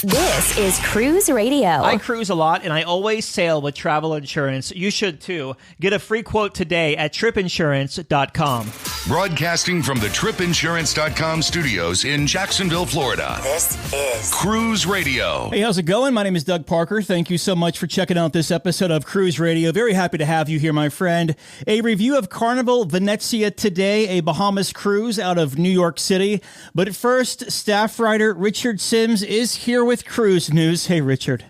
This is Cruise Radio. I cruise a lot, and I always sail with travel insurance. You should, too. Get a free quote today at tripinsurance.com. Broadcasting from the tripinsurance.com studios in Jacksonville, Florida. This is Cruise Radio. Hey, how's it going? My name is Doug Parker. Thank you so much for checking out this episode of Cruise Radio. Very happy to have you here, my friend. A review of Carnival Venezia today, a Bahamas cruise out of New York City. But first, staff writer Richard Sims is here with cruise news. Hey, Richard.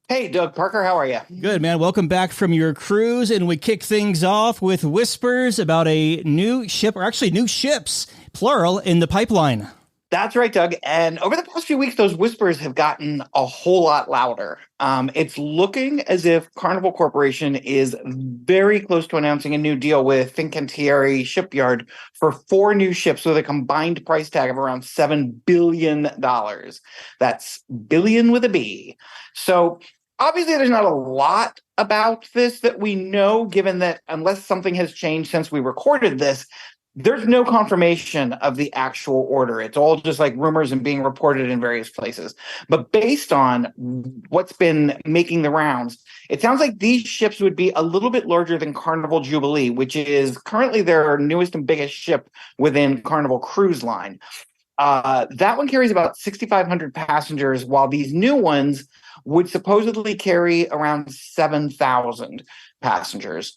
Hey, Doug Parker, how are you? Good, man. Welcome back from your cruise, and we kick things off with whispers about a new ship, or actually new ships, plural, in the pipeline. That's right, Doug. And over the past few weeks, those whispers have gotten a whole lot louder. It's looking as if Carnival Corporation is very close to announcing a new deal with Fincantieri Shipyard for 4 new ships with a combined price tag of around $7 billion. That's billion with a B. So obviously, there's not a lot about this that we know, given that unless something has changed since we recorded this, there's no confirmation of the actual order. It's all just like rumors and being reported in various places. But based on what's been making the rounds, it sounds like these ships would be a little bit larger than Carnival Jubilee, which is currently their newest and biggest ship within Carnival Cruise Line. That one carries about 6,500 passengers, while these new ones would supposedly carry around 7,000 passengers.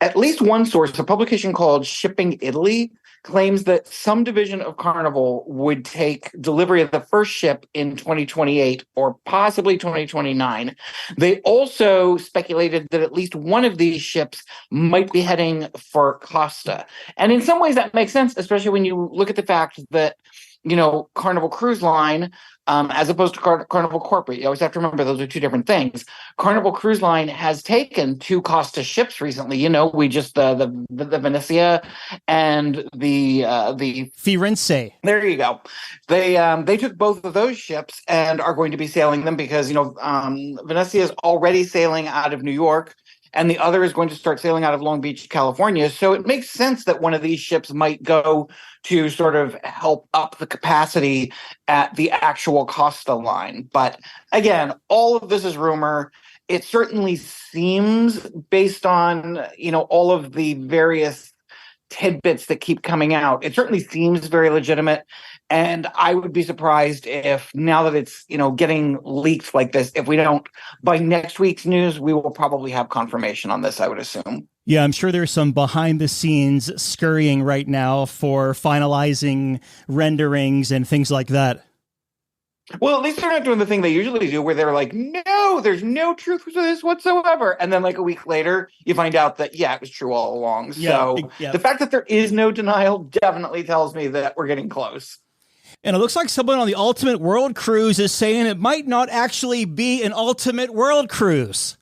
At least one source, a publication called Shipping Italy, claims that some division of Carnival would take delivery of the first ship in 2028 or possibly 2029. They also speculated that at least one of these ships might be heading for Costa. And in some ways that makes sense, especially when you look at the fact that, you know, Carnival Cruise Line, as opposed to Carnival Corporate. You always have to remember those are two different things. Carnival Cruise Line has taken 2 Costa ships recently. You know, we just the Venezia and the Firenze. There you go. They took both of those ships and are going to be sailing them because, you know, Venezia is already sailing out of New York, and the other is going to start sailing out of Long Beach, California. So it makes sense that one of these ships might go to sort of help up the capacity at the actual Costa line. But again, all of this is rumor. It certainly seems, based on, you know, all of the various tidbits that keep coming out, it certainly seems very legitimate. And I would be surprised if, now that it's, you know, getting leaked like this, if we don't, by next week's news, we will probably have confirmation on this, I would assume. Yeah, I'm sure there's some behind the scenes scurrying right now for finalizing renderings and things like that. Well, at least they're not doing the thing they usually do where they're like, no, there's no truth to this whatsoever. And then like a week later, you find out that, yeah, it was true all along. So the fact that there is no denial definitely tells me that we're getting close. And it looks like someone on the Ultimate World Cruise is saying it might not actually be an Ultimate World Cruise.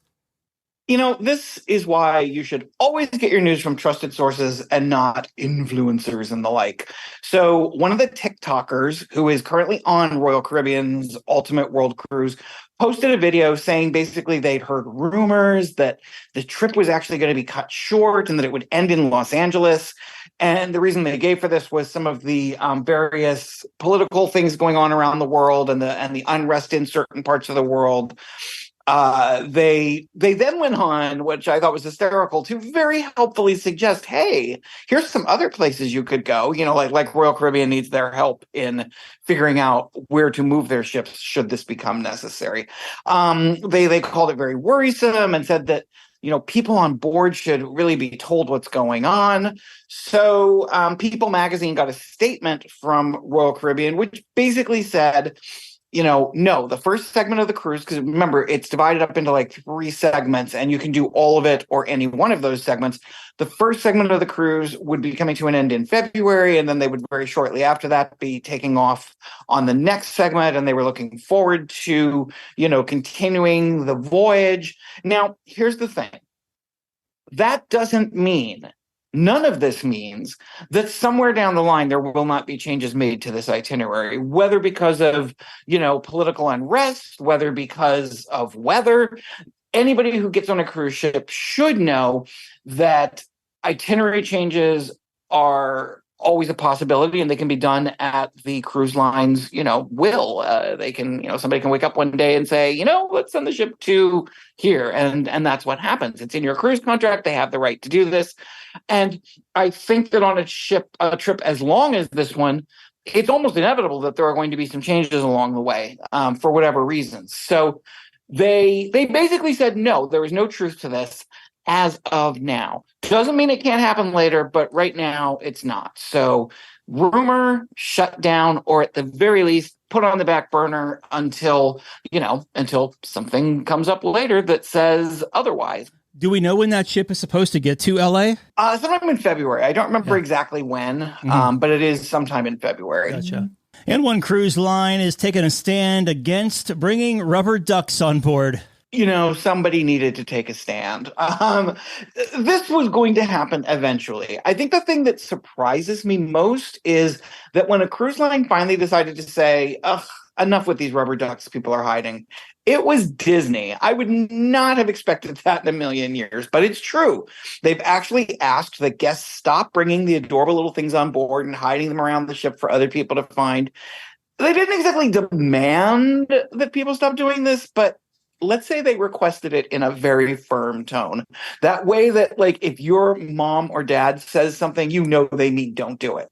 You know, this is why you should always get your news from trusted sources and not influencers and the like. So one of the TikTokers who is currently on Royal Caribbean's Ultimate World Cruise posted a video saying basically they'd heard rumors that the trip was actually going to be cut short and that it would end in Los Angeles. And the reason they gave for this was some of the various political things going on around the world and the unrest in certain parts of the world. They then went on, which I thought was hysterical, to very helpfully suggest, hey, here's some other places you could go. You know, like Royal Caribbean needs their help in figuring out where to move their ships should this become necessary. They called it very worrisome and said that, you know, people on board should really be told what's going on. So People magazine got a statement from Royal Caribbean, which basically said, you know, no, the first segment of the cruise, because remember, it's divided up into like 3 segments and you can do all of it or any one of those segments. The first segment of the cruise would be coming to an end in February, and then they would very shortly after that be taking off on the next segment, and they were looking forward to, you know, continuing the voyage. Now, here's the thing. That doesn't mean, none of this means that somewhere down the line there will not be changes made to this itinerary, whether because of, you know, political unrest, whether because of weather. Anybody who gets on a cruise ship should know that itinerary changes are always a possibility, and they can be done at the cruise line's, will. They can, somebody can wake up one day and say, let's send the ship to here, and that's what happens. It's in your cruise contract. They have the right to do this, and I think that on a trip as long as this one, it's almost inevitable that there are going to be some changes along the way, for whatever reasons. So they basically said no, there is no truth to this as of now. Doesn't mean it can't happen later, but right now it's not. So rumor, shut down, or at the very least put on the back burner until something comes up later that says otherwise. Do we know when that ship is supposed to get to LA? Sometime in February. I don't remember exactly when, but it is sometime in February. Gotcha. And one cruise line is taking a stand against bringing rubber ducks on board. Somebody needed to take a stand. This was going to happen eventually. I think the thing that surprises me most is that when a cruise line finally decided to say, ugh, enough with these rubber ducks people are hiding, it was Disney. I would not have expected that in a million years, but it's true. They've actually asked that guests stop bringing the adorable little things on board and hiding them around the ship for other people to find. They didn't exactly demand that people stop doing this, but let's say they requested it in a very firm tone. That way that, if your mom or dad says something, they mean don't do it.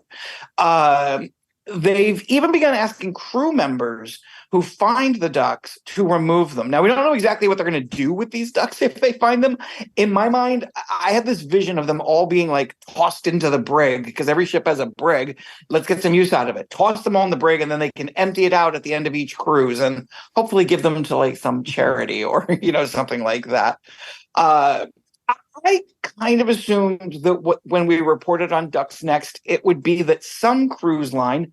They've even begun asking crew members who find the ducks to remove them. Now, we don't know exactly what they're going to do with these ducks if they find them. In my mind, I had this vision of them all being tossed into the brig, because every ship has a brig. Let's get some use out of it. Toss them all in the brig, and then they can empty it out at the end of each cruise and hopefully give them to some charity or, something like that. I kind of assumed that when we reported on Ducks Next, it would be that some cruise line,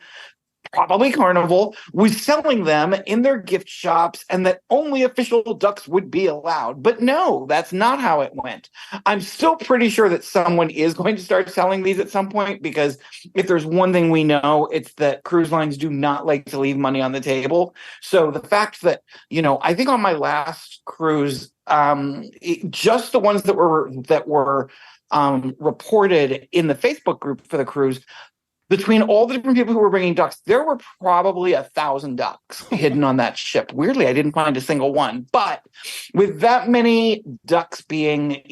probably Carnival, was selling them in their gift shops and that only official ducks would be allowed. But no, that's not how it went. I'm still pretty sure that someone is going to start selling these at some point, because if there's one thing we know, it's that cruise lines do not like to leave money on the table. So the fact that, I think on my last cruise, just the ones that were reported in the Facebook group for the cruise, between all the different people who were bringing ducks, there were probably 1,000 ducks hidden on that ship. Weirdly, I didn't find a single one. But with that many ducks being,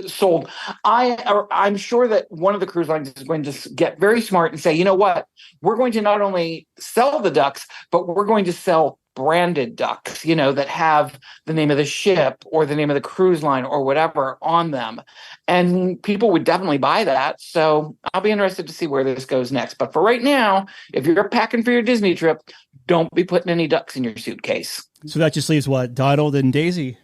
sold, I'm sure that one of the cruise lines is going to get very smart and say, you know what, we're going to not only sell the ducks, but we're going to sell branded ducks, that have the name of the ship or the name of the cruise line or whatever on them. And people would definitely buy that. So I'll be interested to see where this goes next. But for right now, if you're packing for your Disney trip, don't be putting any ducks in your suitcase. So that just leaves what? Donald and Daisy?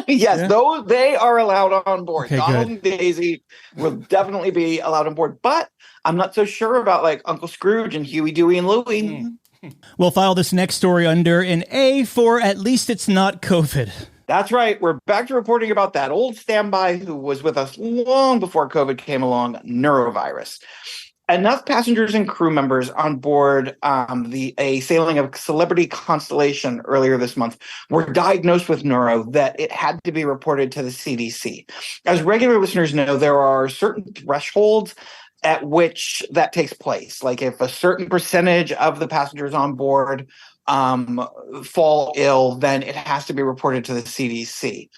Yes, those, they are allowed on board. Okay, Donald good. and Daisy will definitely be allowed on board. But I'm not so sure about Uncle Scrooge and Huey, Dewey, and Louie. We'll file this next story under an A for at least it's not COVID. That's right. We're back to reporting about that old standby who was with us long before COVID came along, neurovirus. Enough passengers and crew members on board a sailing of Celebrity Constellation earlier this month were diagnosed with neuro that it had to be reported to the CDC. As regular listeners know, there are certain thresholds at which that takes place. Like if a certain percentage of the passengers on board fall ill, then it has to be reported to the CDC.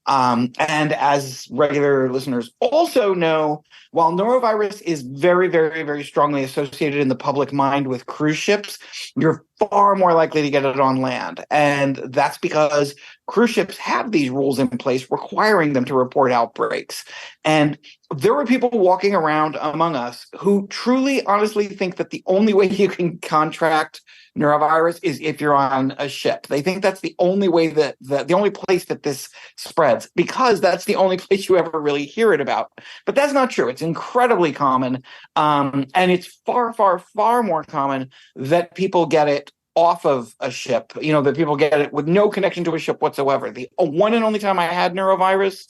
And as regular listeners also know, while norovirus is very, very, very strongly associated in the public mind with cruise ships, you're far more likely to get it on land. And that's because cruise ships have these rules in place requiring them to report outbreaks. And there were people walking around among us who truly, honestly think that the only way you can contract norovirus is if you're on a ship. They think that's the only way the only place that this spreads, because that's the only place you ever really hear it about. But that's not true. It's incredibly common. And it's far, far, far more common that people get it off of a ship, that people get it with no connection to a ship whatsoever. The one and only time I had norovirus,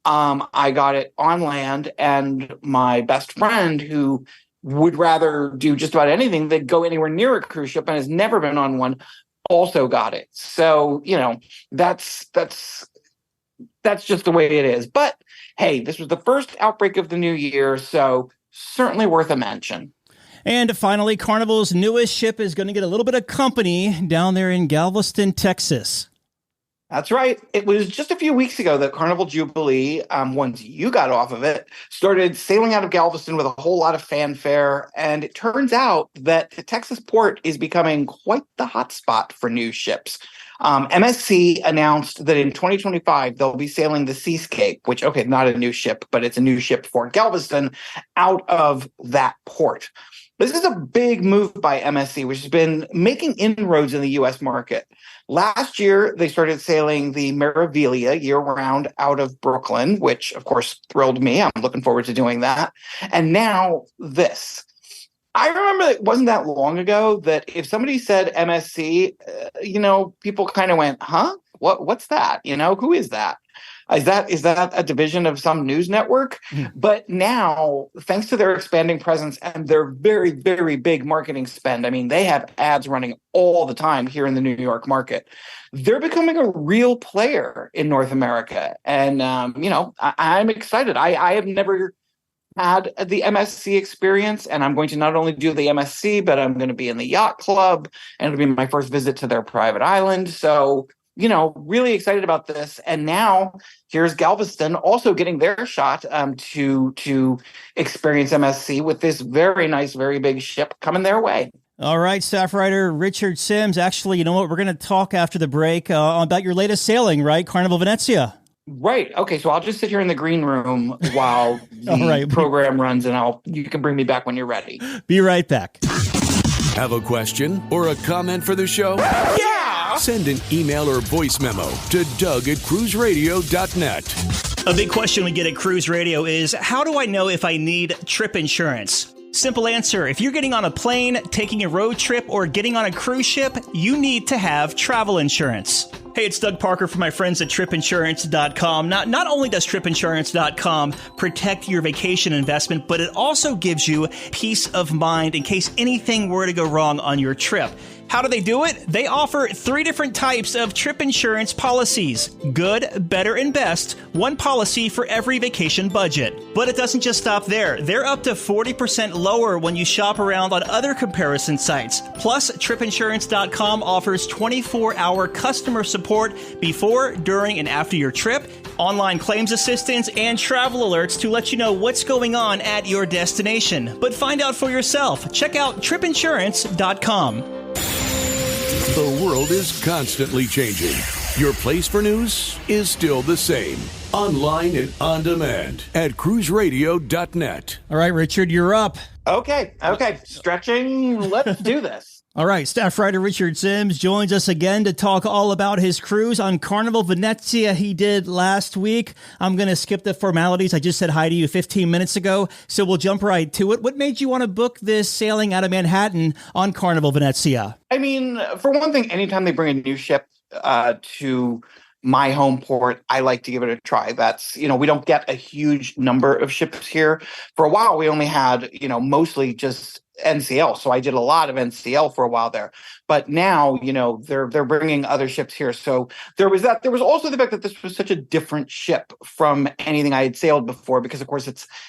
I got it on land, and my best friend, who would rather do just about anything than go anywhere near a cruise ship and has never been on one, also got it. So, that's just the way it is. But hey, this was the first outbreak of the new year, so certainly worth a mention. And finally, Carnival's newest ship is going to get a little bit of company down there in Galveston, Texas. That's right. It was just a few weeks ago that Carnival Jubilee, once you got off of it, started sailing out of Galveston with a whole lot of fanfare. And it turns out that the Texas port is becoming quite the hotspot for new ships. MSC announced that in 2025, they'll be sailing the Seascape, which, okay, not a new ship, but it's a new ship for Galveston, out of that port. This is a big move by MSC, which has been making inroads in the U.S. market. Last year, they started sailing the Meraviglia year-round out of Brooklyn, which, of course, thrilled me. I'm looking forward to doing that. And now this. I remember it wasn't that long ago that if somebody said MSC, people kind of went, huh? What's that? Who is that? Is that a division of some news network? Mm. But now, thanks to their expanding presence and their very, very big marketing spend, I mean, they have ads running all the time here in the New York market. They're becoming a real player in North America. And, I'm excited. I have never had the MSC experience, and I'm going to not only do the MSC, but I'm going to be in the yacht club, and it'll be my first visit to their private island. So, really excited about this. And now here's Galveston also getting their shot to experience MSC with this very nice, very big ship coming their way. All right, staff writer Richard Sims. Actually, you know what? We're going to talk after the break about your latest sailing, right? Carnival Venezia. Right. Okay. So I'll just sit here in the green room while the program runs, and you can bring me back when you're ready. Be right back. Have a question or a comment for the show? Yeah! Send an email or voice memo to Doug@cruiseradio.net. A big question we get at Cruise Radio is, how do I know if I need trip insurance? Simple answer. If you're getting on a plane, taking a road trip, or getting on a cruise ship, you need to have travel insurance. Hey, it's Doug Parker from my friends at tripinsurance.com. Not only does tripinsurance.com protect your vacation investment, but it also gives you peace of mind in case anything were to go wrong on your trip. How do they do it? They offer 3 different types of trip insurance policies. Good, better, and best. One policy for every vacation budget. But it doesn't just stop there. They're up to 40% lower when you shop around on other comparison sites. Plus, tripinsurance.com offers 24-hour customer support before, during, and after your trip, online claims assistance, and travel alerts to let you know what's going on at your destination. But find out for yourself. Check out tripinsurance.com. The world is constantly changing. Your place for news is still the same. Online and on demand at cruiseradio.net. All right, Richard, you're up. Okay. Stretching. Let's do this. All right, staff writer Richard Sims joins us again to talk all about his cruise on Carnival Venezia he did last week. I'm going to skip the formalities. I just said hi to you 15 minutes ago, so we'll jump right to it. What made you want to book this sailing out of Manhattan on Carnival Venezia? I mean, for one thing, anytime they bring a new ship to my home port, I like to give it a try. That's, we don't get a huge number of ships here. For a while, we only had, mostly just NCL. So I did a lot of NCL for a while there. But now, they're bringing other ships here. So there was that. There was also the fact that this was such a different ship from anything I had sailed before, because of course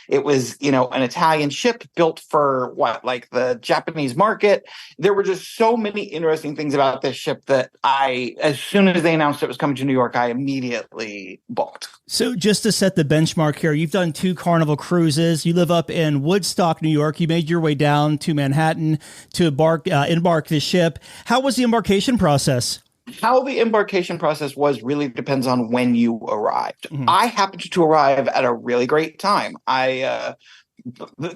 it was, an Italian ship built for the Japanese market. There were just so many interesting things about this ship that as soon as they announced it was coming to New York, I immediately booked. So just to set the benchmark here, you've done 2 Carnival cruises. You live up in Woodstock, New York. You made your way down to Manhattan to embark the ship. How was the embarkation process? How the embarkation process really depends on when you arrived. Mm-hmm. I happened to arrive at a really great time. It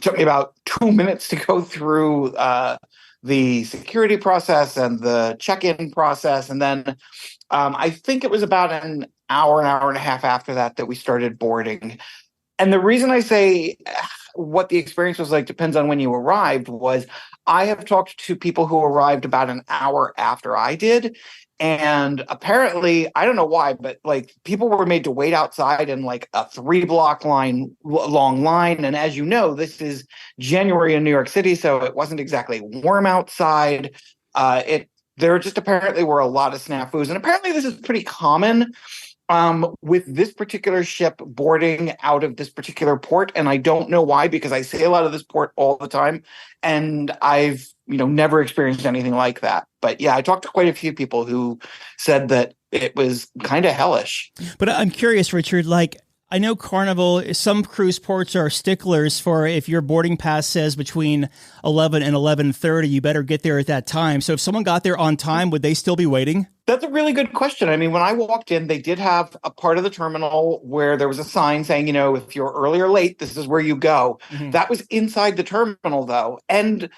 took me about 2 minutes to go through the security process and the check-in process. And then I think it was about an hour and a half after that we started boarding. And the reason I say what the experience was like depends on when you arrived was I have talked to people who arrived about an hour after I did. And apparently, I don't know why, but people were made to wait outside in a 3-block long line. And as you know, this is January in New York City, so it wasn't exactly warm outside. There just apparently were a lot of snafus. And apparently this is pretty common with this particular ship boarding out of this particular port, and I don't know why, because I sail out of this port all the time, and I've never experienced anything like that. But yeah, I talked to quite a few people who said that it was kind of hellish. But I'm curious, Richard, like, I know Carnival, some cruise ports are sticklers for if your boarding pass says between 11 and 11:30, you better get there at that time. So if someone got there on time, would they still be waiting? That's a really good question. I mean, when I walked in, they did have a part of the terminal where there was a sign saying, if you're early or late, this is where you go. Mm-hmm. That was inside the terminal, though. And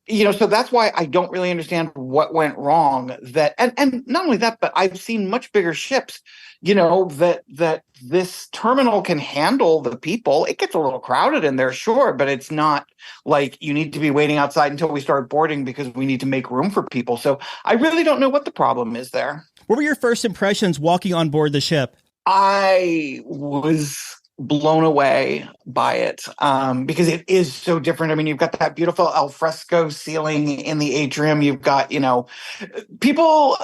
so that's why I don't really understand what went wrong. And not only that, but I've seen much bigger ships, that this terminal can handle the people. It gets a little crowded in there, sure, but it's not like you need to be waiting outside until we start boarding because we need to make room for people. So I really don't know what the problem is there. What were your first impressions walking on board the ship? I was blown away by it because it is so different. I mean, you've got that beautiful alfresco ceiling in the atrium. You've got, people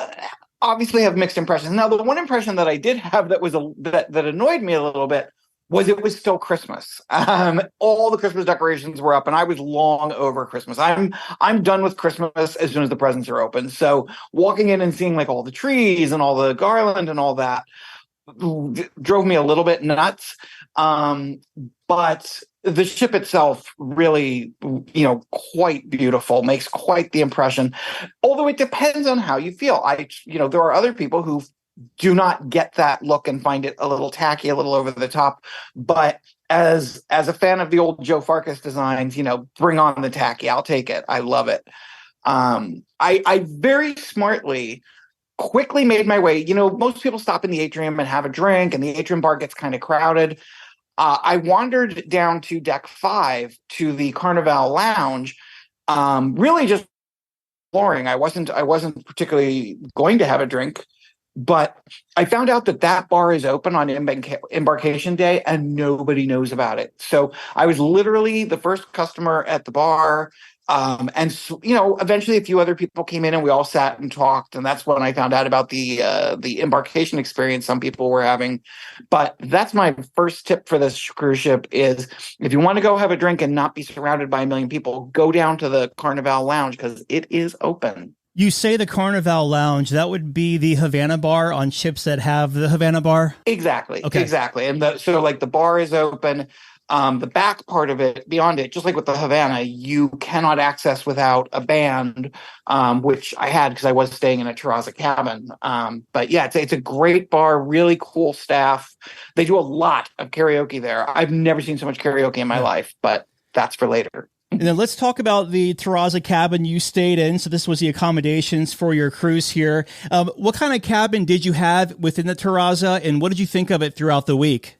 obviously have mixed impressions. Now, the one impression that I did have that was that annoyed me a little bit was it was still Christmas. All the Christmas decorations were up, and I was long over Christmas. I'm done with Christmas as soon as the presents are open. So walking in and seeing like all the trees and all the garland and all that drove me a little bit nuts. But the ship itself really, quite beautiful, makes quite the impression. Although it depends on how you feel. There are other people who do not get that look and find it a little tacky, a little over the top. But as a fan of the old Joe Farkas designs, bring on the tacky. I'll take it. I love it. I very smartly quickly made my way. Most people stop in the atrium and have a drink, and the atrium bar gets kind of crowded. I wandered down to deck 5 to the Carnival Lounge, really just exploring. I wasn't particularly going to have a drink, but I found out that bar is open on embarkation day, and nobody knows about it. So I was literally the first customer at the bar. And so, eventually a few other people came in and we all sat and talked. And that's when I found out about the embarkation experience some people were having. But that's my first tip for this cruise ship is if you want to go have a drink and not be surrounded by a million people, go down to the Carnival Lounge because it is open. You say the Carnival Lounge, that would be the Havana bar on ships that have the Havana bar? Exactly. Okay. Exactly. And so the bar is open. The back part of it, beyond it, just like with the Havana, you cannot access without a band, which I had because I was staying in a terrazza cabin. But yeah, it's a great bar, really cool staff. They do a lot of karaoke there. I've never seen so much karaoke in my life, but that's for later. And then let's talk about the terrazza cabin you stayed in. So this was the accommodations for your cruise here. What kind of cabin did you have within the terrazza, and what did you think of it throughout the week?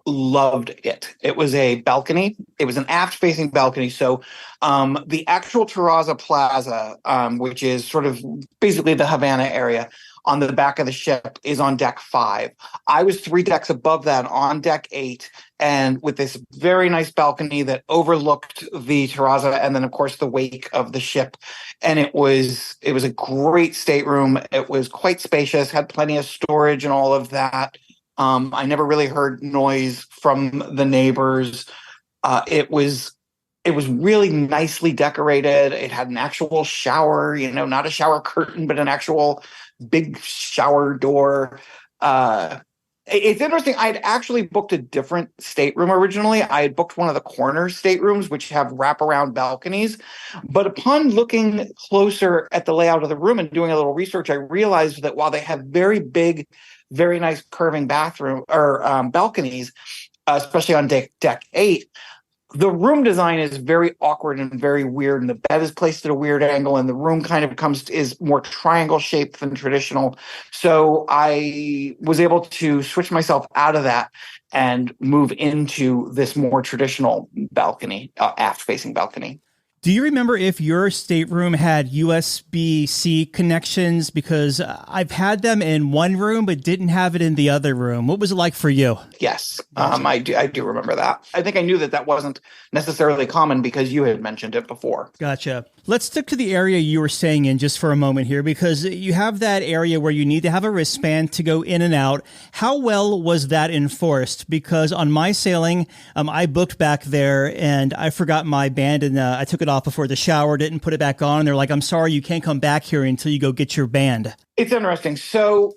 Loved it. It was a balcony. It was an aft-facing balcony. So the actual Terrazza Plaza, which is sort of basically the Havana area on the back of the ship, is on deck 5. I was 3 decks above that on deck 8, and with this very nice balcony that overlooked the Terrazza and then, of course, the wake of the ship. And it was a great stateroom. It was quite spacious, had plenty of storage and all of that. I never really heard noise from the neighbors. It was really nicely decorated. It had an actual shower, not a shower curtain, but an actual big shower door. It's interesting. I'd actually booked a different stateroom originally. I had booked one of the corner staterooms, which have wraparound balconies. But upon looking closer at the layout of the room and doing a little research, I realized that while they have very big, very nice curving bathroom or balconies, especially on deck 8, the room design is very awkward and very weird, and the bed is placed at a weird angle, and the room kind of is more triangle shaped than traditional. So I was able to switch myself out of that and move into this more traditional balcony, aft facing balcony. Do you remember if your stateroom had USB-C connections? Because I've had them in one room, but didn't have it in the other room. What was it like for you? Yes, gotcha. I do remember that. I think I knew that wasn't necessarily common because you had mentioned it before. Gotcha. Let's stick to the area you were staying in just for a moment here, because you have that area where you need to have a wristband to go in and out. How well was that enforced? Because on my sailing, I booked back there and I forgot my band, and I took it off before the shower, didn't put it back on. And they're like, I'm sorry, you can't come back here until you go get your band. It's interesting. So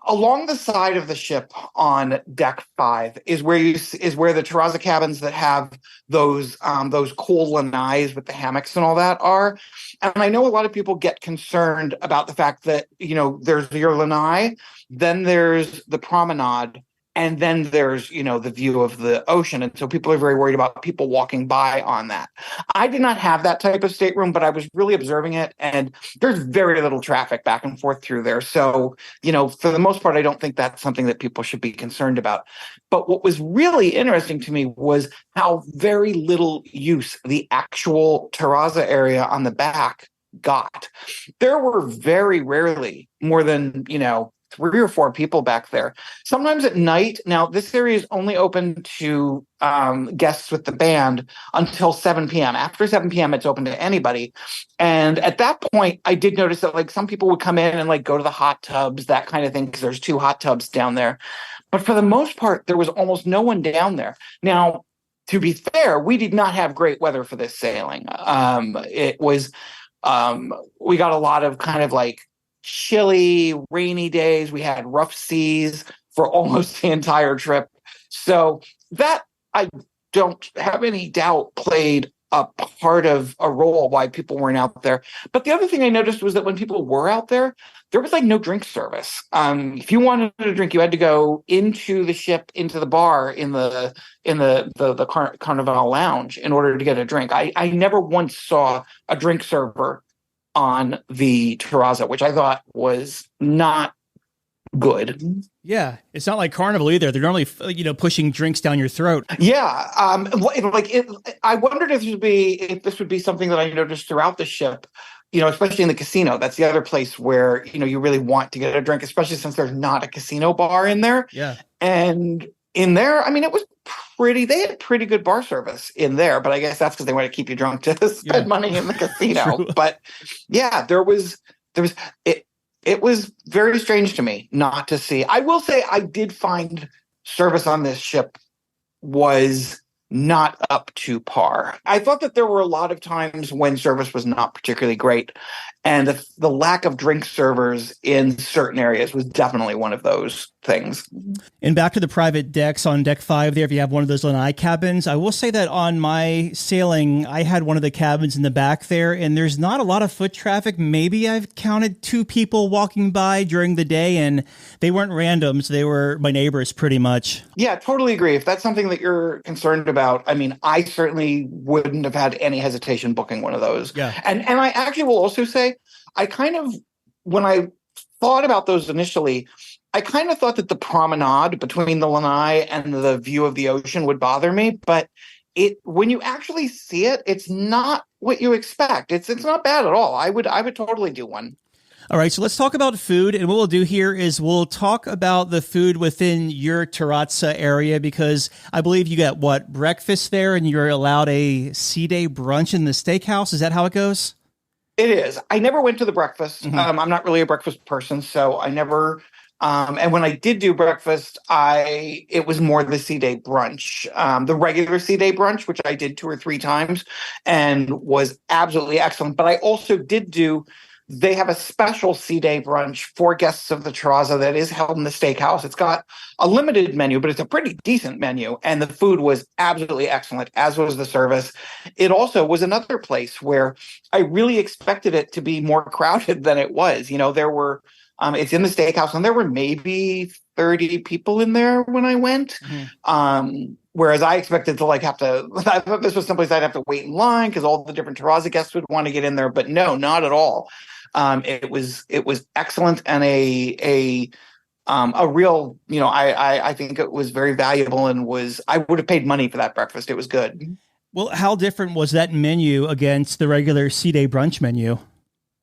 along the side of the ship on deck 5 is where the terrazza cabins that have those cool lanais with the hammocks and all that are. And I know a lot of people get concerned about the fact that, there's your lanai, then there's the promenade, and then there's, the view of the ocean. And so people are very worried about people walking by on that. I did not have that type of stateroom, but I was really observing it. And there's very little traffic back and forth through there. So, for the most part, I don't think that's something that people should be concerned about. But what was really interesting to me was how very little use the actual terrazza area on the back got. There were very rarely more than, 3 or 4 people back there. Sometimes at night. Now, this area is only open to guests with the band until 7 p.m. After 7 p.m., it's open to anybody. And at that point, I did notice that some people would come in and go to the hot tubs, that kind of thing, because there's 2 hot tubs down there. But for the most part, there was almost no one down there. Now, to be fair, we did not have great weather for this sailing. It was we got a lot of kind of chilly, rainy days. We had rough seas for almost the entire trip. So that, I don't have any doubt, played a part of a role why people weren't out there. But the other thing I noticed was that when people were out there was no drink service. If you wanted a drink, you had to go into the ship, into the bar in the Carnival lounge in order to get a drink. I never once saw a drink server on the terrazza, which I thought was not good. Yeah, it's not like Carnival either. They're normally, pushing drinks down your throat. Yeah, I wondered if this would be something that I noticed throughout the ship. Especially in the casino. That's the other place where you really want to get a drink, especially since there's not a casino bar in there. Yeah, and in there, it was they had pretty good bar service in there, but I guess that's because they want to keep you drunk to spend money in the casino. But yeah, it was very strange to me not to see. I will say I did find service on this ship was not up to par. I thought that there were a lot of times when service was not particularly great, and the lack of drink servers in certain areas was definitely one of those things. And back to the private decks on deck 5 there, if you have one of those lanai cabins, I will say that on my sailing, I had one of the cabins in the back there, and there's not a lot of foot traffic. Maybe I've counted 2 people walking by during the day, and they weren't randoms. They were my neighbors pretty much. Yeah, totally agree. If that's something that you're concerned about, I certainly wouldn't have had any hesitation booking one of those. Yeah. And I actually will also say, when I thought about those initially, I kind of thought that the promenade between the lanai and the view of the ocean would bother me, but when you actually see it, it's not what you expect. It's not bad at all. I would totally do one. All right, so let's talk about food. And what we'll do here is we'll talk about the food within your terrazza area, because I believe you got breakfast there, and you're allowed a sea day brunch in the steakhouse. Is that how it goes? It is. I never went to the breakfast. Mm-hmm. I'm not really a breakfast person, so I never. And when I did do breakfast, it was more the sea day brunch, the regular sea day brunch, which I did 2 or 3 times, and was absolutely excellent. But I also did do. They have a special sea day brunch for guests of the terrazza that is held in the steakhouse. It's got a limited menu, but it's a pretty decent menu. And the food was absolutely excellent, as was the service. It also was another place where I really expected it to be more crowded than it was. There were, it's in the steakhouse, and there were maybe 30 people in there when I went. Mm-hmm. Whereas I expected to I thought this was someplace I'd have to wait in line because all the different terrazza guests would want to get in there. But no, not at all. It was excellent, and a real, I think it was very valuable, and I would have paid money for that breakfast. It was good. Well, how different was that menu against the regular sea day brunch menu?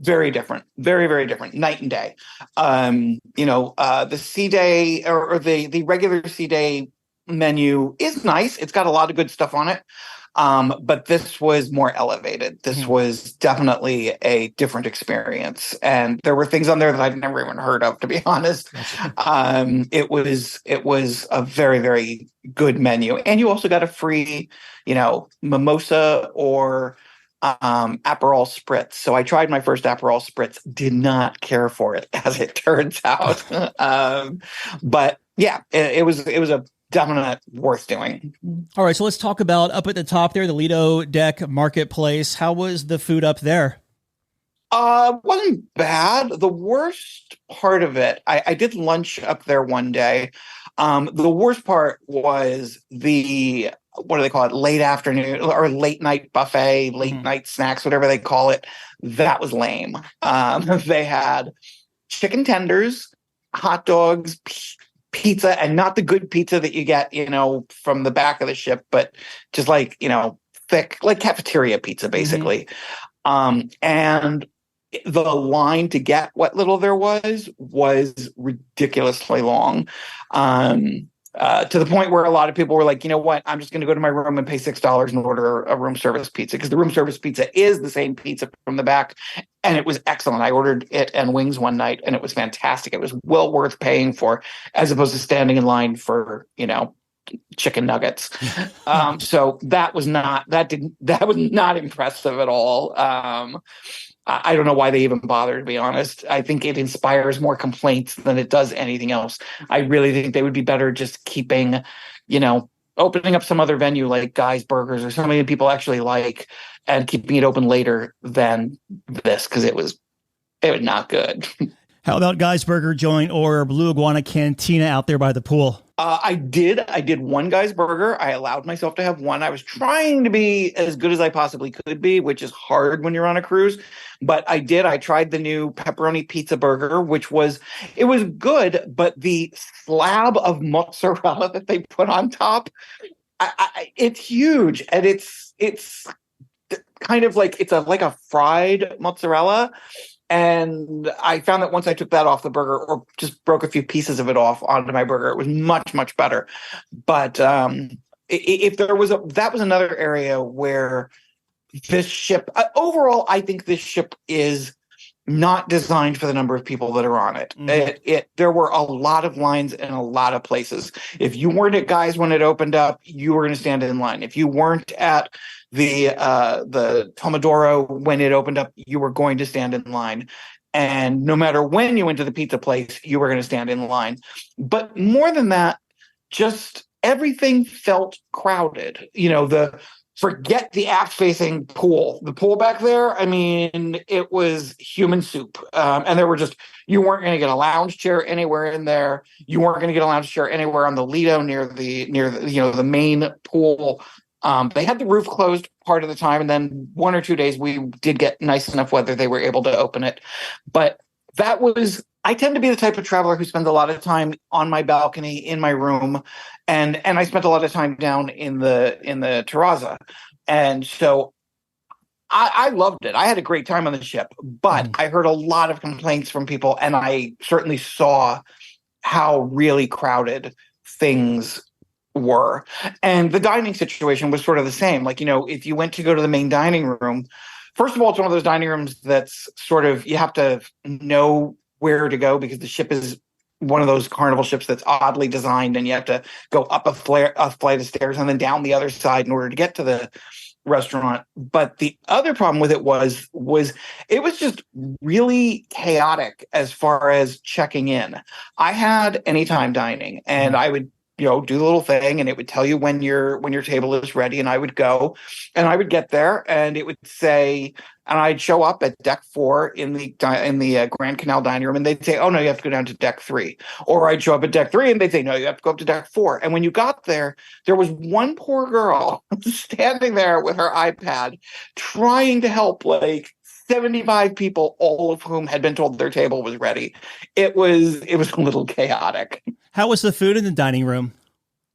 Very different, very, very different, night and day. The sea day or the regular sea day menu is nice. It's got a lot of good stuff on it. But this was more elevated. This was definitely a different experience. And there were things on there that I've never even heard of, to be honest. It was a very, very good menu. And you also got a free, mimosa or Aperol Spritz. So I tried my first Aperol Spritz, did not care for it, as it turns out. But yeah, it was a definite worth doing. All right, so let's talk about up at the top there, the Lido Deck Marketplace. How was the food up there? Wasn't bad. The worst part of it, I did lunch up there one day. The worst part was what do they call it? Late afternoon or late night buffet, late night snacks, whatever they call it. That was lame. They had chicken tenders, hot dogs, pizza, and not the good pizza that you get, from the back of the ship, but just like, thick, like cafeteria pizza, basically. And the line to get what little there was ridiculously long. To the point where a lot of people were like, you know what, I'm just going to go to my room and pay $6 and order a room service pizza, because the room service pizza is the same pizza from the back. And it was excellent. I ordered it and wings one night, and it was fantastic. It was well worth paying for, as opposed to standing in line for, chicken nuggets. So that was not impressive at all. I don't know why they even bother, to be honest. I think it inspires more complaints than it does anything else. I really think they would be better just keeping, opening up some other venue like Guy's Burgers or something that people actually like, and keeping it open later than this, because it was not good. How about Guy's Burger Joint or Blue Iguana Cantina out there by the pool? I did one Guy's Burger. I allowed myself to have one. I was trying to be as good as I possibly could be, which is hard when you're on a cruise. But I did. I tried the new pepperoni pizza burger, which was good. But the slab of mozzarella that they put on top, it's huge, and it's kind of like like a fried mozzarella. And I found that once I took that off the burger, or just broke a few pieces of it off onto my burger, it was much, much better. But if there was that was another area where this ship, overall, I think this ship is not designed for the number of people that are on it. There were a lot of lines in a lot of places. If you weren't at Guy's when it opened up, you were going to stand in line. If you weren't at the Tomodoro when it opened up, you were going to stand in line. And no matter when you went to the pizza place, you were going to stand in line. But more than that, just everything felt crowded. Forget the aft-facing pool. The pool back there, I mean, it was human soup. And you weren't going to get a lounge chair anywhere in there. You weren't going to get a lounge chair anywhere on the Lido near the main pool. They had the roof closed part of the time, and then 1 or 2 days we did get nice enough weather they were able to open it. But I tend to be the type of traveler who spends a lot of time on my balcony in my room, and I spent a lot of time down in the terrazza. And so I loved it. I had a great time on the ship, but I heard a lot of complaints from people, and I certainly saw how really crowded things were. And the dining situation was sort of the same. Like, if you went to go to the main dining room, first of all, it's one of those dining rooms that's sort of, you have to know where to go, because the ship is one of those Carnival ships that's oddly designed, and you have to go up a flight of stairs and then down the other side in order to get to the restaurant. But the other problem with it was it was just really chaotic as far as checking in. I had anytime dining, and I would do the little thing, and it would tell you when your table is ready, and I would go, and I would get there, and it would say, and I'd show up at deck 4 in the Grand Canal dining room, and they'd say, oh no, you have to go down to deck 3. Or I'd show up at deck 3, and they'd say, no, you have to go up to deck 4. And when you got there was one poor girl standing there with her iPad trying to help like 75 people, all of whom had been told their table was ready. It was a little chaotic. How was the food in the dining room?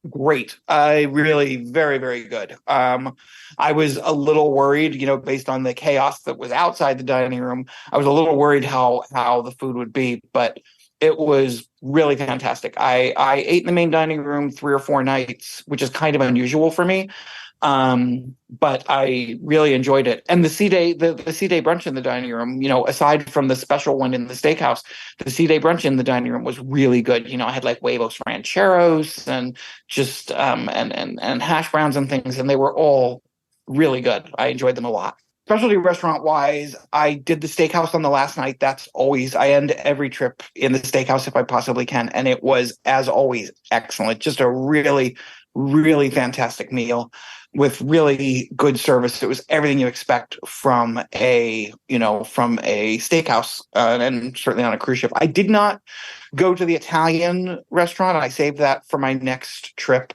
Great. Really very, very good. I was a little worried, based on the chaos that was outside the dining room. I was a little worried how the food would be, but it was really fantastic. I ate in the main dining room 3 or 4 nights, which is kind of unusual for me. But I really enjoyed it. And the C-Day, the C-Day brunch in the dining room, aside from the special one in the steakhouse, the C-Day brunch in the dining room was really good. I had like huevos rancheros and just and hash browns and things, and they were all really good. I enjoyed them a lot. Specialty restaurant wise, I did the steakhouse on the last night. I end every trip in the steakhouse if I possibly can. And it was, as always, excellent. Just a really, really fantastic meal with really good service. It was everything you expect from a steakhouse, and certainly on a cruise ship. I did not go to the Italian restaurant. I saved that for my next trip.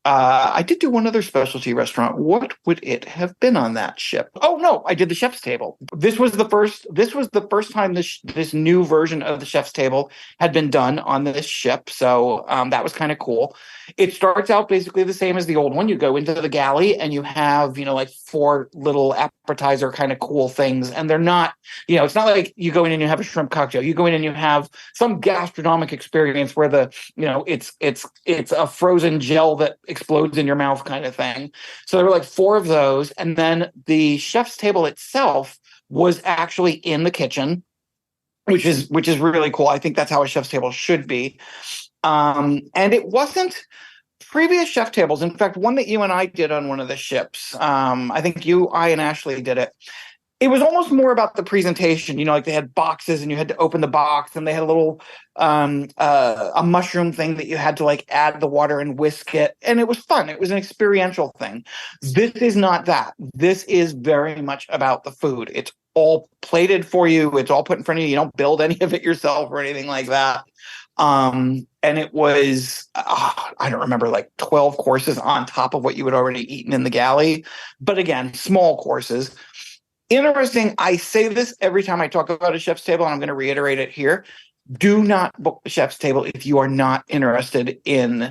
I did do one other specialty restaurant. What would it have been on that ship? Oh no, I did the chef's table. This was the first time this new version of the chef's table had been done on this ship. So that was kind of cool. It starts out basically the same as the old one. You go into the galley and you have, like 4 little appetizer kind of cool things. And they're not, it's not like you go in and you have a shrimp cocktail. You go in and you have some gastronomic experience where it's a frozen gel that explodes in your mouth kind of thing. So there were like 4 of those. And then the chef's table itself was actually in the kitchen, which is really cool. I think that's how a chef's table should be. And it wasn't previous chef tables. In fact, one that you and I did on one of the ships, I think I and Ashley did it. It was almost more about the presentation, like they had boxes and you had to open the box, and they had a little a mushroom thing that you had to like add the water and whisk it. And it was fun. It was an experiential thing. This is not that. This is very much about the food. It's all plated for you. It's all put in front of you. You don't build any of it yourself or anything like that. And it was, I don't remember, like 12 courses on top of what you had already eaten in the galley. But again, small courses. Interesting. I say this every time I talk about a chef's table, and I'm going to reiterate it here. Do not book the chef's table if you are not interested in,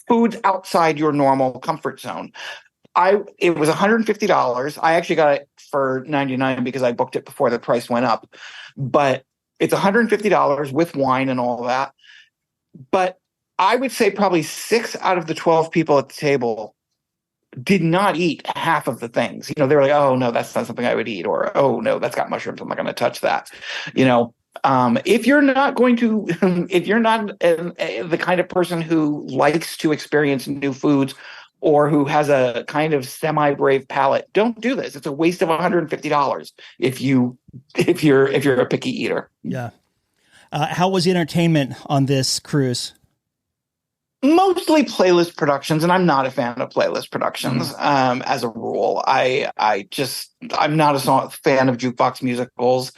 foods outside your normal comfort zone. It was $150. I actually got it for $99 because I booked it before the price went up. But it's $150 with wine and all that. But I would say probably 6 out of the 12 people at the table did not eat half of the things. They were like, oh no, that's not something I would eat, or oh no, that's got mushrooms, I'm not going to touch that. If you're not going to, if you're not the kind of person who likes to experience new foods, or who has a kind of semi-brave palate, don't do this. It's a waste of $150 if you're a picky eater. Yeah. How was the entertainment on this cruise? Mostly playlist productions, and I'm not a fan of playlist productions as a rule. I'm not a fan of jukebox musicals.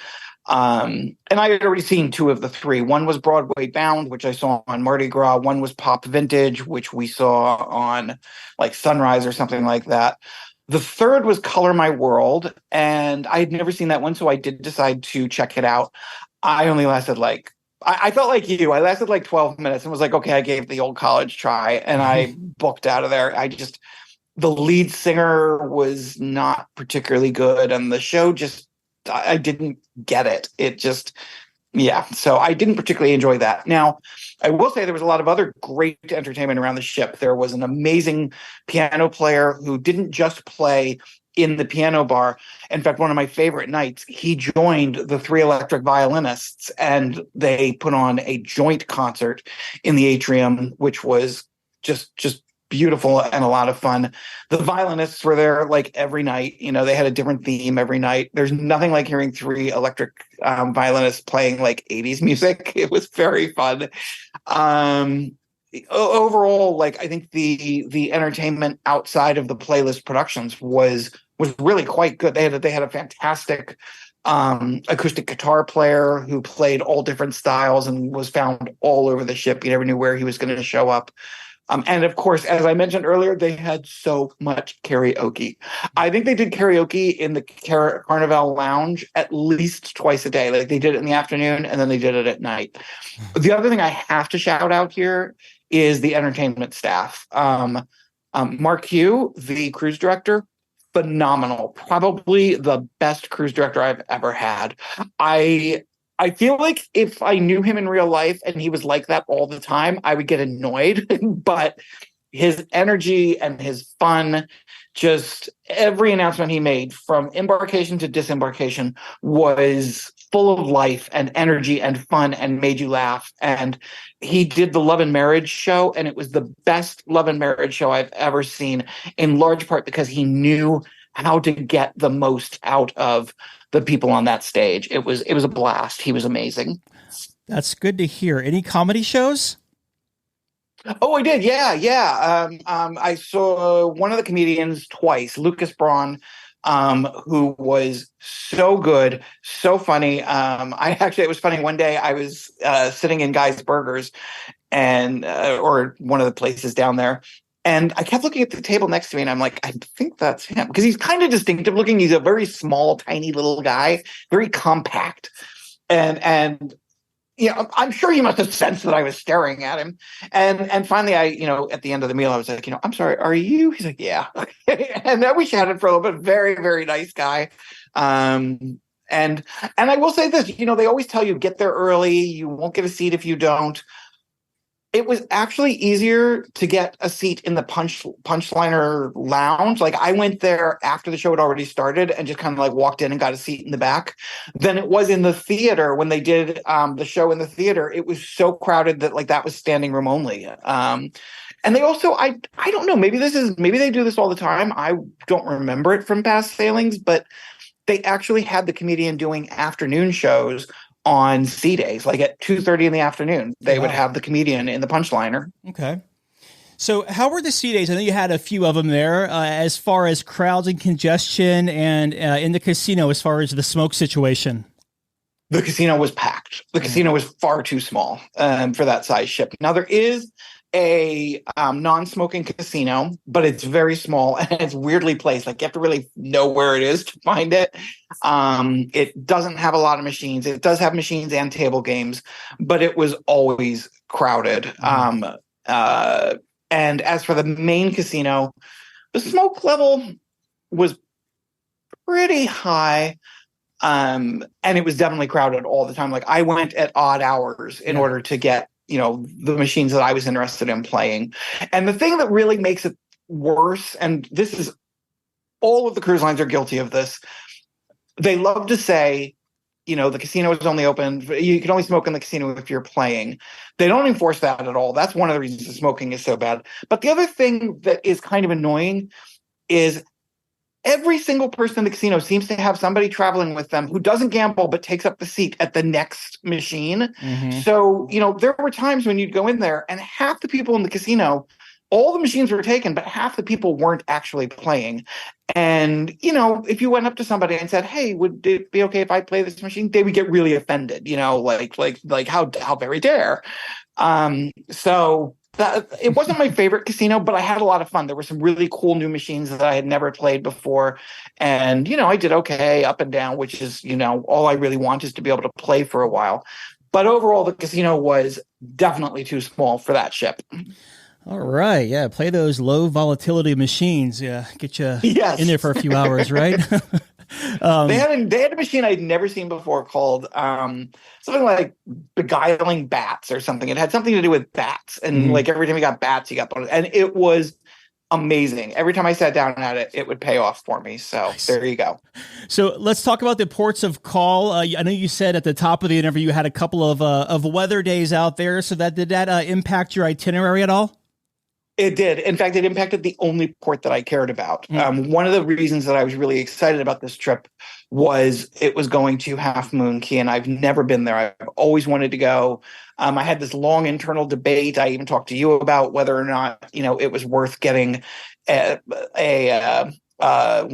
And I had already seen 2 of the 3. One was Broadway Bound, which I saw on Mardi Gras. One was Pop Vintage, which we saw on like Sunrise or something like that. The third was Color My World, and I had never seen that one, so I did decide to check it out. I only lasted I felt like you. I lasted like 12 minutes and was like, okay, I gave the old college try, and I booked out of there. The lead singer was not particularly good, and the show I didn't get it. So I didn't particularly enjoy that. Now, I will say there was a lot of other great entertainment around the ship. There was an amazing piano player who didn't just play in the piano bar. In fact, one of my favorite nights, he joined the 3 electric violinists, and they put on a joint concert in the atrium, which was just beautiful and a lot of fun. The violinists were there like every night. They had a different theme every night. There's nothing like hearing 3 electric violinists playing like 80s music. It was very fun. Overall, I think the entertainment outside of the playlist productions was really quite good. They had a fantastic acoustic guitar player who played all different styles and was found all over the ship. You never knew where he was going to show up. And of course, as I mentioned earlier, they had so much karaoke. I think they did karaoke in the Carnival Lounge at least twice a day. Like they did it in the afternoon and then they did it at night. The other thing I have to shout out here is the entertainment staff. Mark Hugh, the cruise director, phenomenal. Probably the best cruise director I've ever had. I feel like if I knew him in real life and he was like that all the time, I would get annoyed. But his energy and his fun, just every announcement he made from embarkation to disembarkation was full of life and energy and fun and made you laugh. And he did the Love and Marriage show, and it was the best Love and Marriage show I've ever seen, in large part because he knew how to get the most out of the people on that stage. It was a blast. He was amazing. That's good to hear. Any comedy shows? Oh, I did. Yeah. I saw one of the comedians twice, Lucas Braun, who was so good, so funny. It was funny. One day I was sitting in Guy's Burgers and or one of the places down there. And I kept looking at the table next to me, and I'm like, I think that's him, because he's kind of distinctive looking. He's a very small, tiny little guy, very compact, and I'm sure he must have sensed that I was staring at him. And finally, at the end of the meal, I was like, I'm sorry, are you? He's like, yeah. And then we chatted for a little bit. Very, very nice guy. And I will say this, they always tell you get there early. You won't get a seat if you don't. It was actually easier to get a seat in the Punchliner lounge. Like, I went there after the show had already started and just kind of like walked in and got a seat in the back than it was in the theater when they did the show in the theater. It was so crowded that like that was standing room only. And they also, I don't know, maybe they do this all the time. I don't remember it from past sailings, but they actually had the comedian doing afternoon shows on sea days, like at 2:30 in the afternoon. They would have the comedian in the Punchliner. Okay. So how were the sea days? I know you had a few of them there, as far as crowds and congestion, and in the casino as far as the smoke situation. The casino was packed. The casino was far too small for that size ship. Now, there is a non-smoking casino, but it's very small and it's weirdly placed. Like, you have to really know where it is to find it. It doesn't have a lot of machines. It does have machines and table games, but it was always crowded. And as for the main casino, the smoke level was pretty high. And it was definitely crowded all the time. Like, I went at odd hours in order to get the machines that I was interested in playing. And the thing that really makes it worse, and this is, all of the cruise lines are guilty of this, they love to say, the casino is only open, you can only smoke in the casino if you're playing. They don't enforce that at all. That's one of the reasons the smoking is so bad. But the other thing that is kind of annoying is every single person in the casino seems to have somebody traveling with them who doesn't gamble but takes up the seat at the next machine. Mm-hmm. So, there were times when you'd go in there and half the people in the casino, all the machines were taken, but half the people weren't actually playing. And, if you went up to somebody and said, hey, would it be okay if I play this machine? They would get really offended, like how very dare. So it wasn't my favorite casino, but I had a lot of fun. There were some really cool new machines that I had never played before. And, I did okay up and down, which is, all I really want is to be able to play for a while. But overall, the casino was definitely too small for that ship. All right. Yeah. Play those low volatility machines. Yeah. Get you in there for a few hours, right? They had a machine I'd never seen before called something like Beguiling Bats or something. It had something to do with bats. And like every time you got bats, you got bonus. And it was amazing. Every time I sat down at it, it would pay off for me. So There you go. So let's talk about the ports of call. I know you said at the top of the interview you had a couple of weather days out there. So did that impact your itinerary at all? It did. In fact, it impacted the only port that I cared about. One of the reasons that I was really excited about this trip was it was going to Half Moon Cay, and I've never been there. I've always wanted to go. I had this long internal debate. I even talked to you about whether or not, it was worth getting one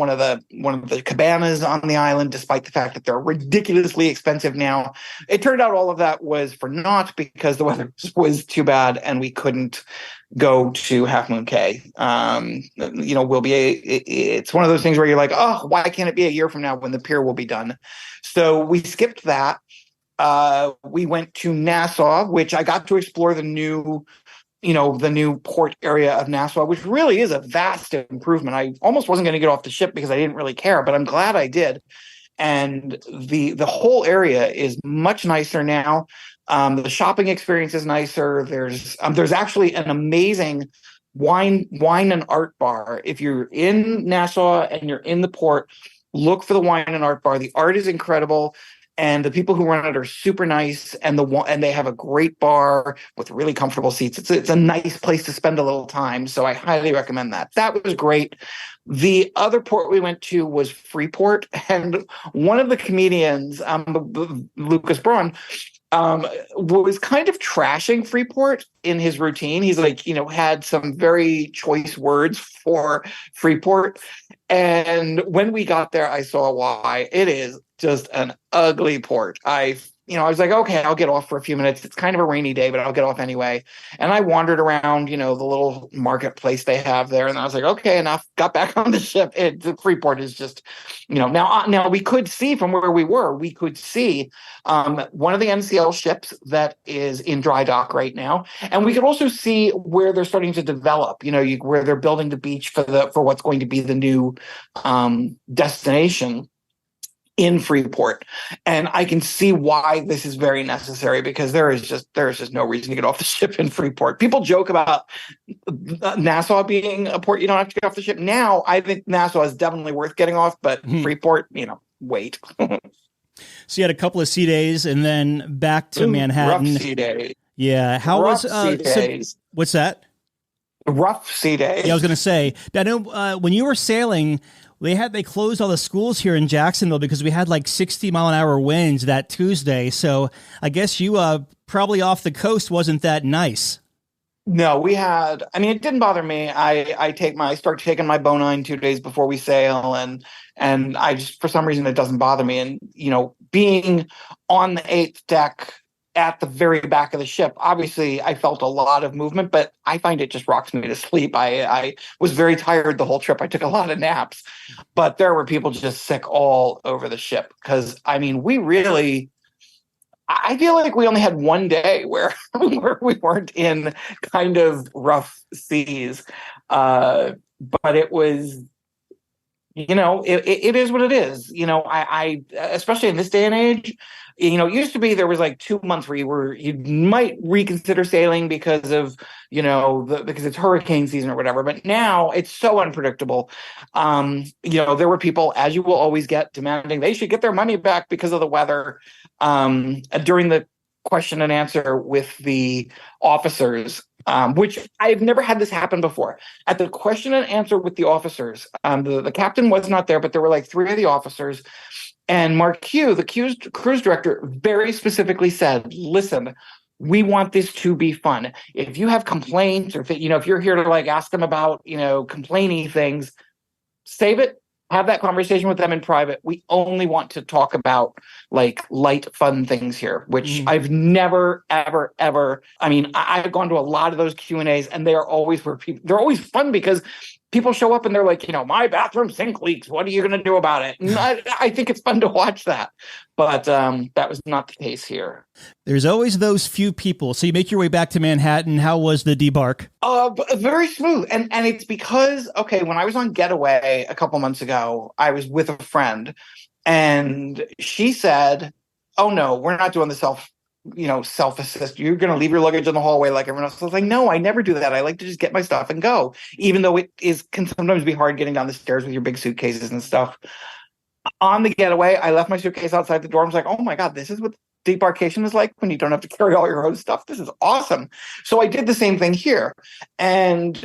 of the cabanas on the island, despite the fact that they're ridiculously expensive now. It turned out all of that was for naught because the weather was too bad and we couldn't go to Half Moon Cay. It's one of those things where you're like, oh, why can't it be a year from now when the pier will be done? So we skipped that. We went to Nassau, which I got to explore the new port area of Nassau, which really is a vast improvement. I almost wasn't going to get off the ship because I didn't really care, but I'm glad I did. And the whole area is much nicer now. The shopping experience is nicer. There's actually an amazing wine and art bar. If you're in Nassau and you're in the port, look for the wine and art bar. The art is incredible, and the people who run it are super nice. And they have a great bar with really comfortable seats. It's a nice place to spend a little time. So I highly recommend that. That was great. The other port we went to was Freeport, and one of the comedians, Lucas Braun, was kind of trashing Freeport in his routine. He's like, had some very choice words for Freeport. And when we got there, I saw why. It is just an ugly port. I was like, okay, I'll get off for a few minutes. It's kind of a rainy day, but I'll get off anyway. And I wandered around, the little marketplace they have there. And I was like, okay, enough. Got back on the ship. The Freeport is just, now we could see from where we could see one of the NCL ships that is in dry dock right now. And we could also see where they're starting to develop, where they're building the beach for what's going to be the new destination in Freeport. And I can see why this is very necessary, because there is just no reason to get off the ship in Freeport. People joke about Nassau being a port you don't have to get off the ship. Now, I think Nassau is definitely worth getting off, but Freeport, wait. So you had a couple of sea days and then back to Manhattan. Rough sea days. Yeah. Rough sea days. What's that? Rough sea days. Yeah, I was going to say, I know when you were sailing, they closed all the schools here in Jacksonville because we had like 60-mile-an-hour winds that Tuesday. So I guess you probably off the coast wasn't that nice. No, we had. I mean, it didn't bother me. I start taking my Bonine 2 days before we sail, and I just, for some reason, it doesn't bother me. And being on the eighth deck at the very back of the ship, obviously I felt a lot of movement, but I find it just rocks me to sleep. I was very tired the whole trip. I took a lot of naps, but there were people just sick all over the ship because, I mean, I feel like we only had one day where we weren't in kind of rough seas, but it was, it is what it is. I especially in this day and age, it used to be there was like 2 months where you might reconsider sailing because of, because it's hurricane season or whatever. But now it's so unpredictable. There were people, as you will always get, demanding they should get their money back because of the weather. During the question and answer with the officers, which I've never had this happen before. At the question and answer with the officers, the captain was not there, but there were like 3 of the officers. And Mark Hugh, the cruise director, very specifically said, listen, we want this to be fun. If you have complaints, or if you're here to like ask them about, complaining things, save it. Have that conversation with them in private. We only want to talk about like light, fun things here, which I've never, ever, ever. I mean, I've gone to a lot of those Q&As, and they are always they're always fun because people show up and they're like, my bathroom sink leaks. What are you going to do about it? And I think it's fun to watch that. But that was not the case here. There's always those few people. So you make your way back to Manhattan. How was the debark? Very smooth. And it's because, when I was on Getaway a couple months ago, I was with a friend, and she said, oh, no, we're not doing the self-assist. You're going to leave your luggage in the hallway like everyone else. I was like, no, I never do that. I like to just get my stuff and go, even though can sometimes be hard getting down the stairs with your big suitcases and stuff. On the Getaway, I left my suitcase outside the door. I was like, oh my God, this is what debarkation is like when you don't have to carry all your own stuff. This is awesome. So I did the same thing here. And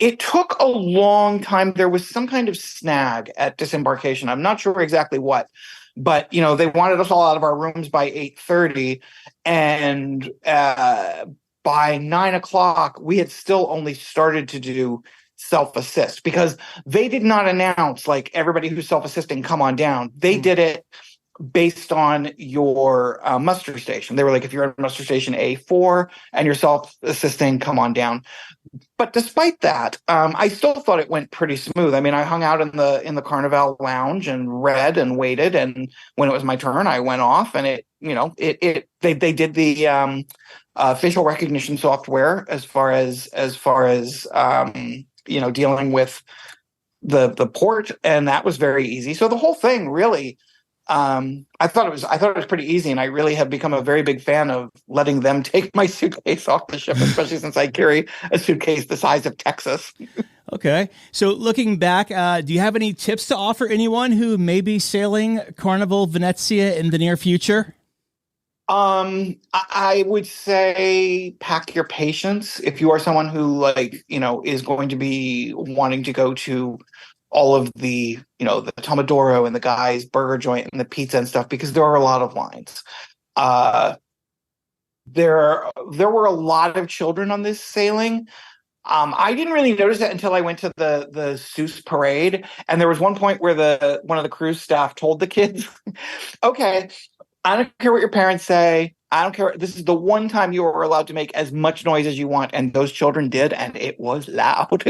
it took a long time. There was some kind of snag at disembarkation. I'm not sure exactly what. But, they wanted us all out of our rooms by 8:30, and by 9 o'clock, we had still only started to do self-assist because they did not announce, like, everybody who's self-assisting, come on down. They did it based on your muster station. They were like, if you're at muster station A4 and you're self-assisting, come on down. But despite that, I still thought it went pretty smooth. I mean, I hung out in the Carnival lounge and read and waited. And when it was my turn, I went off, and they did the facial recognition software as far as dealing with the port, and that was very easy. So the whole thing really I thought it was pretty easy, and I really have become a very big fan of letting them take my suitcase off the ship, especially since I carry a suitcase the size of Texas. Okay. So looking back, do you have any tips to offer anyone who may be sailing Carnival Venezia in the near future? I would say pack your patience. If you are someone who is going to be wanting to go to all of the Tomodoro and the Guy's burger joint and the pizza and stuff, because there are a lot of lines. There were a lot of children on this sailing. I didn't really notice it until I went to the Seuss parade, and there was one point where one of the cruise staff told the kids, "Okay, I don't care what your parents say. I don't care. This is the one time you are allowed to make as much noise as you want," and those children did, and it was loud.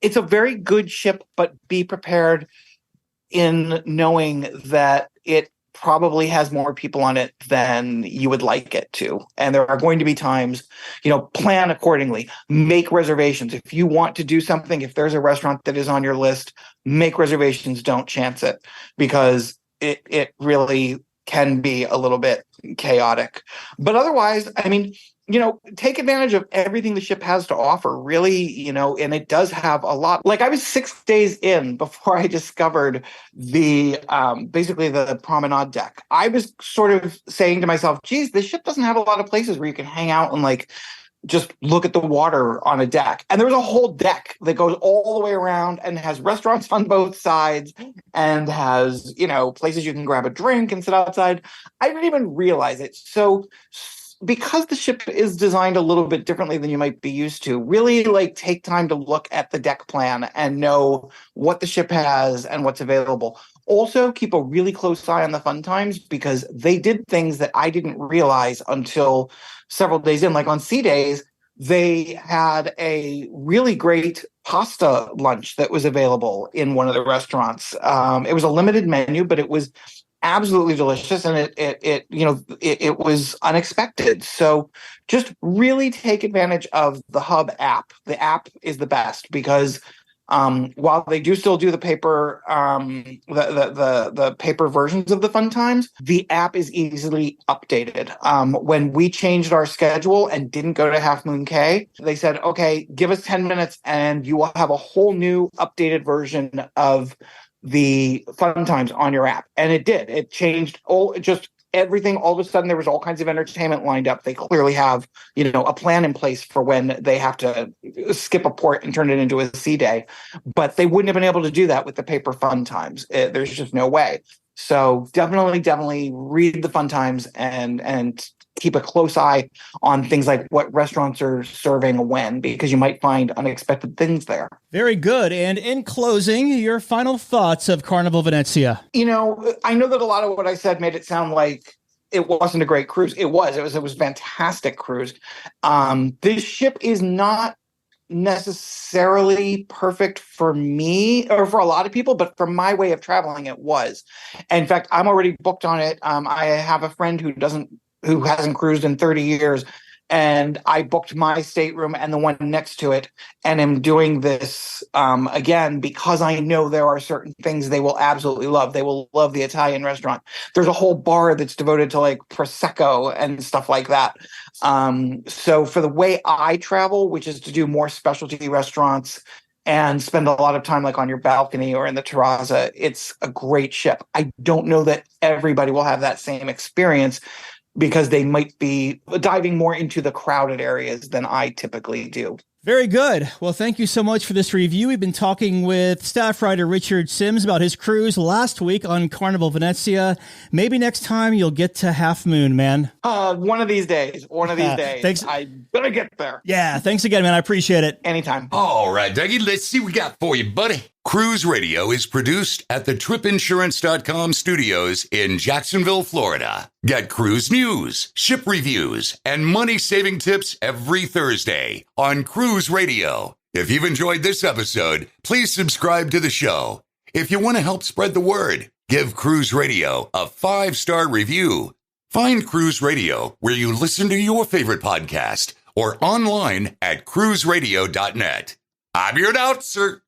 It's a very good ship, but be prepared in knowing that it probably has more people on it than you would like it to. And there are going to be times, plan accordingly, make reservations. If you want to do something, if there's a restaurant that is on your list, make reservations, don't chance it, because it really can be a little bit chaotic. But otherwise, take advantage of everything the ship has to offer, really, and it does have a lot. Like, I was 6 days in before I discovered basically the promenade deck. I was sort of saying to myself, geez, this ship doesn't have a lot of places where you can hang out and just look at the water on a deck. And there's a whole deck that goes all the way around and has restaurants on both sides and has, places you can grab a drink and sit outside. I didn't even realize it. So because the ship is designed a little bit differently than you might be used to, really take time to look at the deck plan and know what the ship has and what's available. Also, keep a really close eye on the fun times, because they did things that I didn't realize until several days in. Like on sea days, they had a really great pasta lunch that was available in one of the restaurants. It was a limited menu, but it was absolutely delicious, and it was unexpected. So just really take advantage of the Hub app. The app is the best, because while they do still do the paper, the paper versions of the fun times, the app is easily updated. When we changed our schedule and didn't go to Half Moon Cay, they said, "Okay, give us 10 minutes and you will have a whole new updated version of the fun times on your app." And it did. It changed everything. All of a sudden, there was all kinds of entertainment lined up. They clearly have, a plan in place for when they have to skip a port and turn it into a sea day. But they wouldn't have been able to do that with the paper fun times. There's just no way. So definitely read the fun times and keep a close eye on things like what restaurants are serving when, because you might find unexpected things there. Very good. And in closing, your final thoughts of Carnival Venezia. I know that a lot of what I said made it sound like it wasn't a great cruise. It was a fantastic cruise. This ship is not necessarily perfect for me or for a lot of people, but for my way of traveling, it was. In fact, I'm already booked on it. I have a friend who hasn't cruised in 30 years, and I booked my stateroom and the one next to it, and am doing this again because I know there are certain things they will absolutely love. They will love the Italian restaurant. There's a whole bar that's devoted to Prosecco and stuff like that. So for the way I travel, which is to do more specialty restaurants and spend a lot of time on your balcony or in the terrazza, it's a great ship. I don't know that everybody will have that same experience, because they might be diving more into the crowded areas than I typically do. Very good. Well, thank you so much for this review. We've been talking with staff writer Richard Sims about his cruise last week on Carnival Venezia. Maybe next time you'll get to Half Moon, man. One of these days. Thanks. I'm going to get there. Yeah, thanks again, man. I appreciate it. Anytime. All right, Dougie, let's see what we got for you, buddy. Cruise Radio is produced at the tripinsurance.com studios in Jacksonville, Florida. Get cruise news, ship reviews, and money-saving tips every Thursday on Cruise Radio. If you've enjoyed this episode, please subscribe to the show. If you want to help spread the word, give Cruise Radio a 5-star review. Find Cruise Radio where you listen to your favorite podcast or online at cruiseradio.net. I'm your announcer,